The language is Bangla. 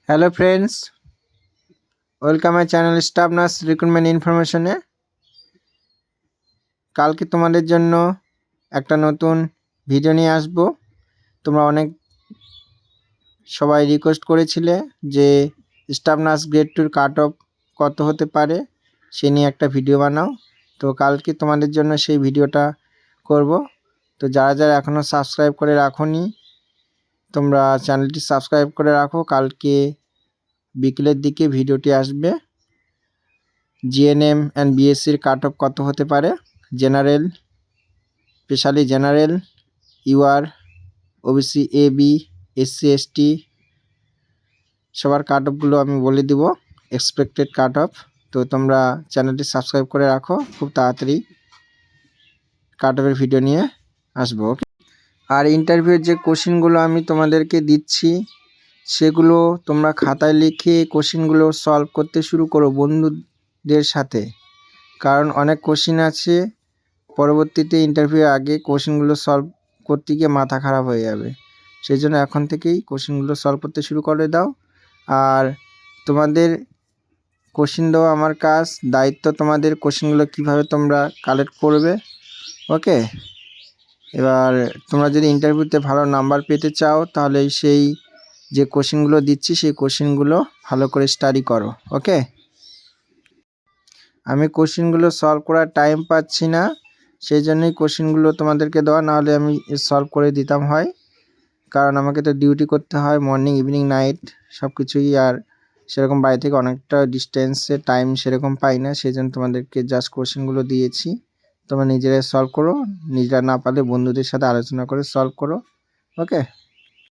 Hello friends, welcome my channel staff nurse recruitment ইনফরমেশনে। কালকে তোমাদের জন্য একটা নতুন ভিডিও নিয়ে আসব। তোমরা অনেক সবাই রিকোয়েস্ট করেছিলে যে স্টাফ নার্স গ্রেড 2 কাট অফ কত হতে পারে সে নিয়ে একটা ভিডিও বানাও। তো কালকে তোমাদের জন্য সেই ভিডিওটা করব। তো যারা যারা এখনও সাবস্ক্রাইব করে রাখোনি তোমরা চ্যানেলটি সাবস্ক্রাইব করে রাখো। কালকে বিকেলের দিকে ভিডিওটি আসবে। জিএনএম অ্যান্ড বিএসসির কাট অফ কত হতে পারে, general, specially general, UR, OBC, এবি, এসসি, এসটি সবার কাট অফগুলো আমি বলে দিব, এক্সপেক্টেড কাট অফ। তো তোমরা চ্যানেলটি সাবস্ক্রাইব করে রাখো, খুব তাড়াতাড়ি কাট অফের ভিডিও নিয়ে আসবো। ওকে। আর ইন্টারভিউর যে কোশ্চেনগুলো আমি তোমাদেরকে দিচ্ছি সেগুলো তোমরা খাতায় লিখে কোশ্চেনগুলো সলভ করতে শুরু করো বন্ধুদের সাথে, কারণ অনেক কোশ্চেন আছে পরবর্তীতে ইন্টারভিউ আগে কোশ্চেনগুলো সলভ করতে গিয়ে মাথা খারাপ হয়ে যাবে। সেই জন্য এখন থেকেই কোশ্চেনগুলো সলভ করতে শুরু করে দাও। আর তোমাদের কোশ্চেন দেওয়া আমার কাজ, দায়িত্ব তোমাদের কোশ্চেনগুলো কিভাবে তোমরা কালেক্ট করবে। ওকে। এবার তোমরা যদি ইন্টারভিউতে ভালো নাম্বার পেতে চাও তাহলে সেই যে কোশ্চেনগুলো দিচ্ছি সেই কোশ্চেনগুলো ভালো করে স্টাডি করো। ওকে। আমি কোশ্চেনগুলো সলভ করার টাইম পাচ্ছি না, সেই জন্যই কোশ্চেনগুলো তোমাদেরকে দেওয়া, নাহলে আমি সলভ করে দিতাম হয়, কারণ আমাকে তো ডিউটি করতে হয় মর্নিং, ইভিনিং, নাইট সব কিছুই। আর সেরকম বাড়ি থেকে অনেকটা ডিস্টেন্সে টাইম সেরকম পাই না, সেই জন্য তোমাদেরকে জাস্ট কোশ্চেনগুলো দিয়েছি। তোমরা নিজেরাই সলভ করো, নিজেরা না পারলে বন্ধুদের সাথে আলোচনা করে সলভ করো। ওকে।